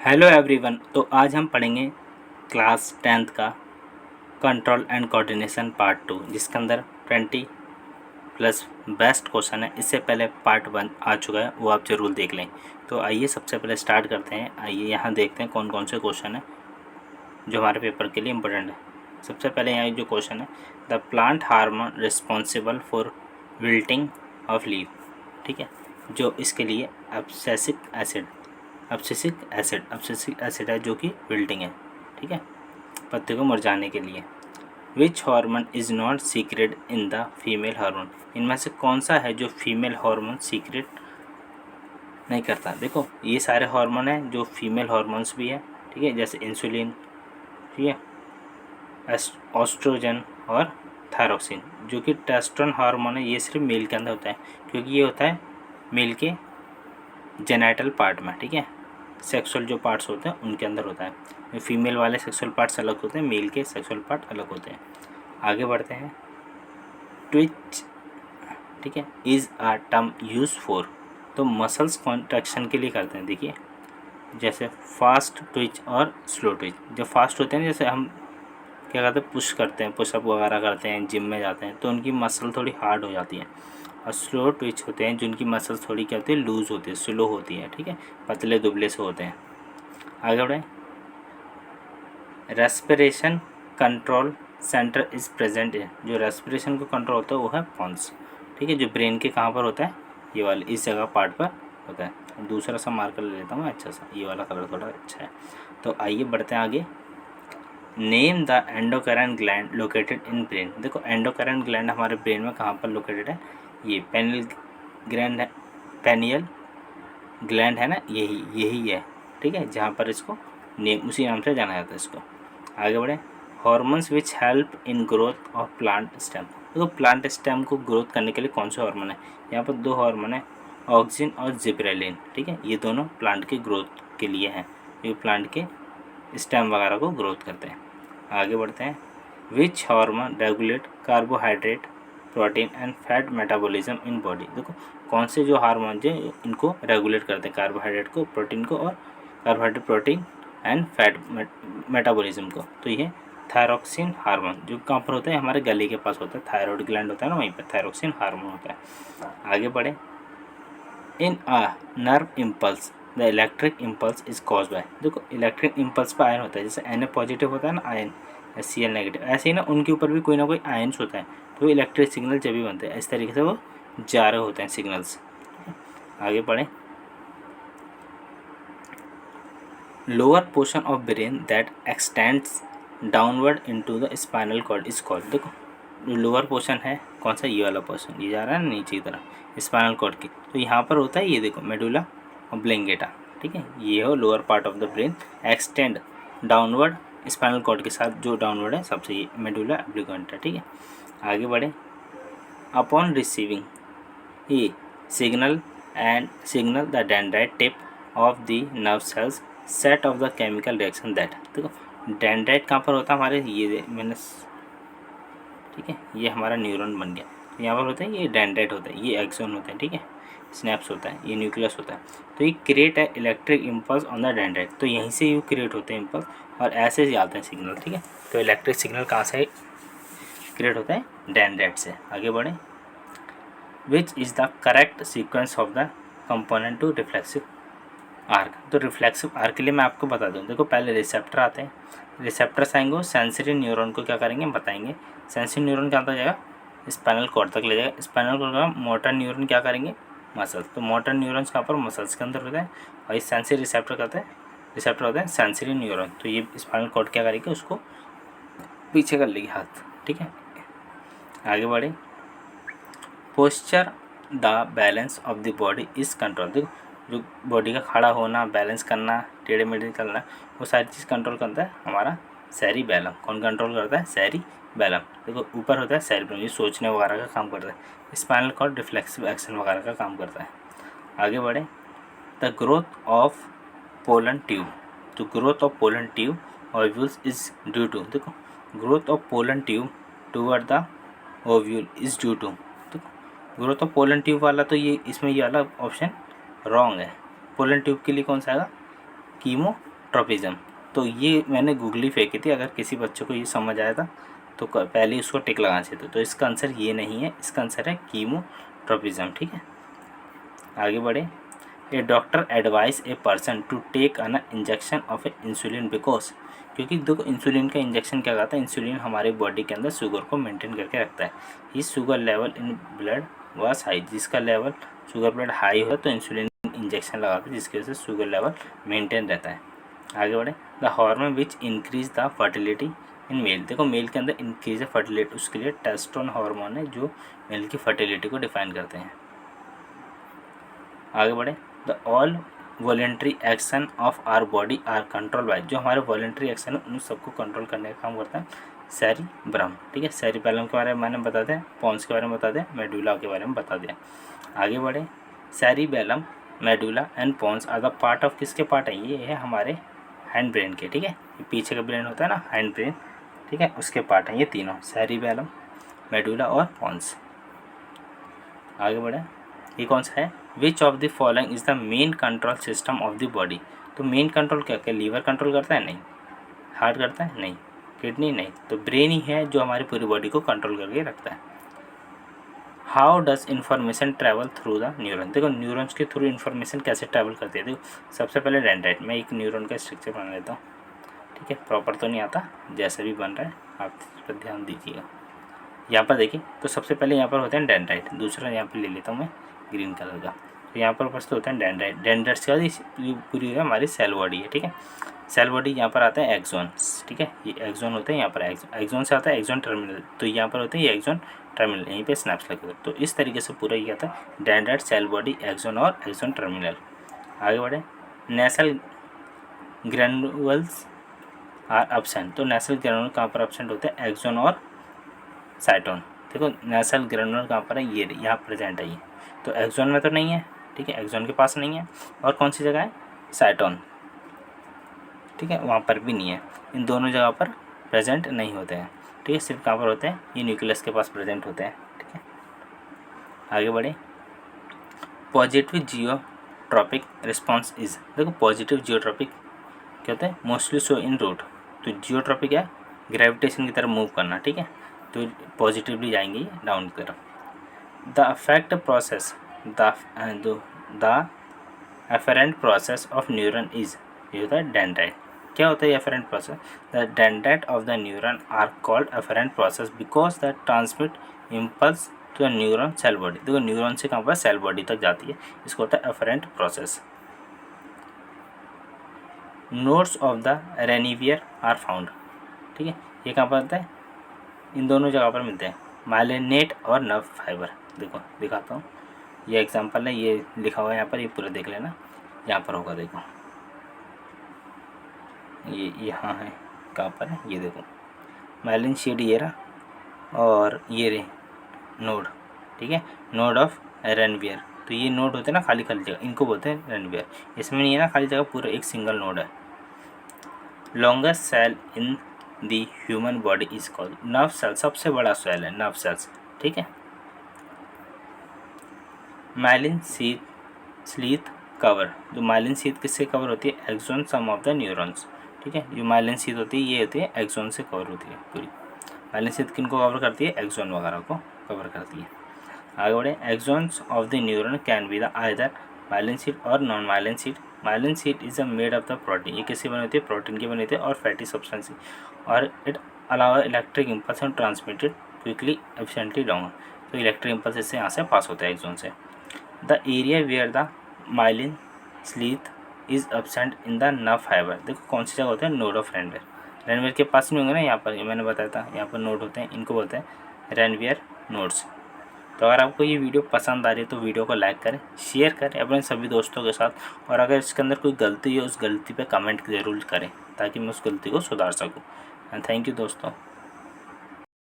Hello everyone. तो आज हम पढ़ेंगे क्लास 10th का कंट्रोल एंड कोऑर्डिनेशन पार्ट 2, जिसके अंदर 20 प्लस बेस्ट क्वेश्चन है। इससे पहले पार्ट 1 आ चुका है, वो आप ज़रूर देख लें। तो आइए सबसे पहले स्टार्ट करते हैं। आइए यहाँ देखते हैं कौन कौन से क्वेश्चन हैं जो हमारे पेपर के लिए इम्पोर्टेंट है। सबसे पहले यहाँ जो क्वेश्चन है, the plant hormone responsible for wilting of leaf. ठीक है, जो इसके लिए एब्सिसिक एसिड है जो कि विल्टिंग है। ठीक है, पत्ते को मुरझाने के लिए। Which hormone is not secret in the female hormone. इनमें से कौन सा है जो फीमेल हार्मोन सीक्रेट नहीं करता। देखो ये सारे हार्मोन हैं जो फीमेल हार्मोन्स भी है। ठीक है, जैसे इंसुलिन, ठीक है, ऑस्ट्रोजन और थायरोक्सिन। जो कि टेस्टोस्टेरोन हार्मोन है, ये सिर्फ मेल के अंदर होता है, क्योंकि ये होता है मेल के जेनाइटल पार्ट में। ठीक है, सेक्सुअल जो पार्ट्स होते हैं उनके अंदर होता है। फीमेल वाले सेक्सुअल पार्ट्स अलग होते हैं, मेल के सेक्सुअल पार्ट अलग होते हैं। आगे बढ़ते हैं। ट्विच, ठीक है, is a term use for. तो मसल्स कॉन्ट्रैक्शन के लिए करते हैं। देखिए जैसे फास्ट ट्विच और स्लो ट्विच। जो फास्ट होते हैं, जैसे हम क्या करते हैं, पुश करते हैं, पुशअप वगैरह करते हैं, जिम में जाते हैं, तो उनकी मसल थोड़ी हार्ड हो जाती है। और स्लो ट्विच होते हैं जिनकी मसल्स थोड़ी क्या होती है, लूज़ होती है, स्लो होती है। ठीक है, पतले दुबले से होते हैं। आगे बढ़ें। Respiration control centre is present है। जो रेस्पिरेशन को कंट्रोल होता है वो है पॉन्स। ठीक है, जो ब्रेन के कहाँ पर होता है, ये वाले इस जगह पार्ट पर होता है। दूसरा सा मार्कर ले लेता हूँ अच्छा सा, ये वाला कलर थोड़ा अच्छा है। तो आइए बढ़ते हैं आगे। Name the endocrine gland located in brain. देखो एंडोक्राइन ग्लैंड हमारे ब्रेन में कहाँ पर लोकेटेड है, ये पेनियल ग्लैंड है, पेनियल ग्लैंड है ना, यही है। ठीक है, जहाँ पर इसको नेम उसी नाम से जाना जाता है इसको। आगे बढ़े। Hormones which help in growth of plant stem. देखो प्लांट स्टेम को ग्रोथ करने के लिए कौन से हार्मोन है, यहाँ पर दो हार्मोन है, ऑक्सिन और जिब्रेलिन। ठीक है, ये दोनों प्लांट की ग्रोथ के लिए हैं, ये प्लांट के स्टेम वगैरह को ग्रोथ करते हैं। आगे बढ़ते हैं। Which hormone regulate carbohydrate protein and fat metabolism in body. देखो कौन से जो हार्मोन जो इनको रेगुलेट करते हैं, कार्बोहाइड्रेट को, प्रोटीन को, और carbohydrate, protein and fat metabolism को। तो ये थायरोक्सिन हार्मोन जो कहाँ पर होता है, हमारे गले के पास होता है, थायराइड ग्लैंड होता है ना, वहीं पर थायरोक्सिन हार्मोन होता है। आगे बढ़े। In a nerve impulse the electric impulse is caused by. देखो इलेक्ट्रिक इम्पल्स पर आयन होता है, जैसे Na पॉजिटिव होता है ना आयन, Cl नेगेटिव, ऐसे ही ना उनके ऊपर भी कोई ना कोई आयन्स होता है, तो इलेक्ट्रिक सिग्नल जब भी बनते हैं इस तरीके से वो जा रहे होते हैं सिग्नल्स। आगे बढ़ें। Lower portion of brain that extends downward into the spinal cord is called. देखो जो लोअर पोर्शन है कौन सा, ये वाला पोर्शन, ये जा रहा है ना नीचे की तरफ स्पाइनल कॉर्ड की, तो यहाँ पर होता है ये देखो मेडुला ऑब्लिंगेटा। ठीक है, ये हो lower part of the brain, extend downward spinal cord के साथ जो डाउनवर्ड है सबसे ये मेडुला ऑब्लिंगेटा। ठीक है, आगे बढ़े। अपॉन रिसीविंग ये signal the dendrite tip of the nerve cells set of the chemical reaction that. देखो डेंड्राइट कहाँ पर होता है हमारे, ये मैंने, ठीक है, ये हमारा न्यूरॉन बन गया, तो यहाँ पर होता है ये डेंड्राइट होता है, ये एक्सोन होता है। ठीक है, स्नैप्स होता है, ये न्यूक्लियस होता है। तो ये क्रिएट है electric impulse on the dendrite, तो यहीं से ये क्रिएट होते हैं इम्पल्स और ऐसे ही आते हैं सिग्नल। ठीक है, तो इलेक्ट्रिक सिग्नल कहाँ से क्रिएट होता है, डेंड्राइट से। आगे बढ़े। Which is the correct sequence of the component to reflexive arc. तो रिफ्लेक्सिव आर्क के लिए मैं आपको बता दूं, देखो पहले रिसेप्टर आते हैं, रिसेप्टर्स आएंगे वो सेंसरी न्यूरॉन को क्या करेंगे बताएंगे। सेंसरी न्यूरॉन क्या होता जाएगा, स्पाइनल कॉर्ड तक ले जाएगा, स्पाइनल कॉर्ड का मोटर न्यूरॉन क्या करेंगे, मसल्स, तो मोटर न्यूरॉन्स कहाँ पर, मसल्स के अंदर होता है, और ये सेंसरी रिसेप्टर कहते हैं, रिसेप्टर होता है सेंसरी न्यूरॉन, तो ये स्पाइनल कॉर्ड क्या करेगी, उसको पीछे कर लेगी हाथ। ठीक है, आगे बढ़े। Posture the balance of the body is control. देखो जो बॉडी का खड़ा होना, बैलेंस करना, टेढ़े मेढ़े चलना, वो सारी चीज़ कंट्रोल करता है हमारा सेरिबैलम। कौन कंट्रोल करता है, सेरिबैलम। देखो ऊपर होता है सेरिब्रम, ये सोचने वगैरह का काम करता है। स्पाइनल कॉर्ड रिफ्लेक्सिव एक्शन वगैरह का काम करता है। आगे बढ़े। The growth of pollen tube. तो growth of pollen tube ovules is due to, देखो growth of pollen tube toward the ovule is due to. Growth of pollen tube वाला तो ये इसमें ये वाला ऑप्शन रॉन्ग है। पोलन ट्यूब के लिए कौन सा आएगा, कीमो ट्रोपिज्म। तो ये मैंने गूगली फेंकी थी, अगर किसी बच्चे को ये समझ आया था तो पहले उसको टिक लगाना चाहिए। तो इसका आंसर ये नहीं है, इसका आंसर है कीमोट्रोपिज्म। ठीक है, आगे बढ़े। A doctor advise a person to take an injection of a insulin because, क्योंकि देखो इंसुलिन का इंजेक्शन क्या करता है, इंसुलिन हमारे बॉडी के अंदर शुगर को मेंटेन करके रखता है। He sugar level in blood was high, जिसका लेवल शुगर ब्लड हाई हो तो इंसुलिन इंजेक्शन लगाते हैं, जिसकी वजह से शुगर लेवल मेंटेन रहता है। आगे बढ़े। The hormone which increase the fertility in male, देखो मेल के अंदर इंक्रीज है फर्टिलिटी, उसके लिए टेस्टोन हार्मोन है जो मेल की फर्टिलिटी को डिफाइन करते हैं। आगे बढ़े। The all voluntary action of our body are control by, जो हमारे वॉलेंट्री एक्शन है उन सबको कंट्रोल करने का काम करता है सेरिब्रम। ठीक है, सेरिबेलम के बारे में मैंने बता दें, पॉन्स के बारे में बता दें, मेडुला के बारे में बता दिया। आगे बढ़े। Cerebellum, medulla and pons are the part of, किसके पार्ट है, ये है हमारे हैंड ब्रेन के। ठीक है, ये पीछे का ब्रेन होता है ना हैंड ब्रेन, ठीक है, उसके पार्ट हैं ये तीनों, सेरिबेलम, मेडुला और पॉन्स। आगे बढ़े। ये कौन सा है, which of the following is the main control system of the body. तो मेन कंट्रोल क्या क्या, लीवर कंट्रोल करता है, नहीं। हार्ट करता है, नहीं। किडनी, नहीं। तो ब्रेन ही है जो हमारी पूरी बॉडी को कंट्रोल करके रखता है। How does information travel through the neuron, देखो न्यूरॉन्स के थ्रू इन्फॉर्मेशन कैसे ट्रैवल करती है। देखो सबसे पहले डेंड्राइट, मैं एक न्यूरॉन का स्ट्रक्चर बना लेता हूँ। ठीक है, प्रॉपर तो नहीं आता, जैसे भी बन रहा है आप इस पर ध्यान दीजिएगा। यहाँ पर देखिए, तो सबसे पहले यहाँ पर होते हैं डेंड्राइट, दूसरा यहाँ पर ले लेता हूँ मैं ग्रीन कलर का। तो यहाँ पर उपस्थित होते हैं डेंड्राइट, डेंड्राइट्स के बाद पूरी है हमारी सेल बॉडी है। ठीक है, सेल बॉडी यहाँ पर आता है एक्सोन्स। ठीक है, ये एक्सोन होते हैं, यहाँ पर एक्सोन से आता है एक्सोन टर्मिनल, तो यहाँ पर होते हैं ये एक्सोन टर्मिनल, यहीं पे स्नैप्स लगे। तो इस तरीके से पूरा ये आता है डेंड्राइट, सेल बॉडी, एक्सोन और एक्सोन टर्मिनल। आगे बढ़े। नेसल ग्रैनुअल्स आर एब्सेंट, तो नेसल ग्रैनुअल कहाँ पर एब्सेंट होते हैं, एक्सोन और साइटोन। देखो नेसल ग्रैनुअल कहाँ पर है, ये यहाँ प्रेजेंट है ये, तो एक्सोन में तो नहीं है। ठीक है, एक्सोन के पास नहीं है, और कौन सी जगह है, साइटोन। ठीक है, वहाँ पर भी नहीं है, इन दोनों जगह पर प्रेजेंट नहीं होते हैं। ठीक है, सिर्फ कहाँ पर होते हैं, ये न्यूक्लियस के पास प्रेजेंट होते हैं। ठीक है, आगे बढ़े। पॉजिटिव जियोट्रॉपिक रिस्पॉन्स इज, देखो पॉजिटिव जियोट्रॉपिक क्या होता है, मोस्टली शो इन रूट। तो जियोट्रॉपिक है ग्रेविटेशन की तरफ मूव करना। ठीक है, तो पॉजिटिवली जाएंगे डाउन की तरफ। The affect process, the afferent process of neuron is, ये होता है डेंड्राइट। क्या होता है afferent process, the dendrite of the neuron are called afferent process because the transmit impulse to the neuron cell body. देखो neuron से कहाँ पर सेल बॉडी तक जाती है, इसको होता है afferent process. Nodes of the Ranvier are found. ठीक है, ये कहाँ पर आता है, इन दोनों जगह पर मिलते हैं, माइलिनेट और नर्व फाइबर। देखो दिखाता हूँ, ये एग्जांपल है, ये लिखा हुआ है यहाँ पर, ये पूरा देख लेना, यहाँ पर होगा। देखो ये यहाँ है, कहाँ पर है, ये देखो माइलिन शीट ये रहा, और ये रे नोड। ठीक है, नोड ऑफ रेनवियर, तो ये नोड होते हैं ना खाली खाली जगह, इनको बोलते हैं रेनवियर। इसमें नहीं है ना खाली जगह, पूरा एक सिंगल नोड है। Longest cell in the human body is called, nerve cell सबसे बड़ा सेल है नर्व सेल्स। ठीक है, माइलिन स्लीथ कवर, जो माइलिन शीथ किससे कवर होती है, axon some of the neurons. ठीक है, जो माइलिन शीथ होती है ये होती है एक्सोन से कवर होती है पूरी। माइलिन शीथ किनको कवर करती है, एक्सोन वगैरह को कवर करती है। आगे बढ़े। Axons of the neuron can be the either myelin sheath और non myelin sheath. Myelin sheath is a made of the protein, ये किससे बनी होती है, प्रोटीन की बनी होती है और फैटी सब्सटेंस, और it allow electric impulse and transmitted quickly efficiently down, तो इलेक्ट्रिक इम्पल्स इससे यहाँ से पास होता है एक्सोन से। The area where the myelin sheath is absent in the nerve fibre, देखो कौन सी जगह होते हैं, नोड ऑफ रेनवियर। रेनवियर के पास नहीं होंगे ना, यहाँ पर ये मैंने बताया था, यहाँ पर नोड होते हैं, इनको बोलते हैं रेनवियर नोड्स। तो अगर आपको ये वीडियो पसंद आ रही है तो वीडियो को लाइक करें, शेयर करें अपने सभी दोस्तों के साथ, और अगर इसके अंदर कोई गलती है उस गलती पे कमेंट ज़रूर करें ताकि मैं उस गलती को सुधार सकूँ। एंड थैंक यू दोस्तों।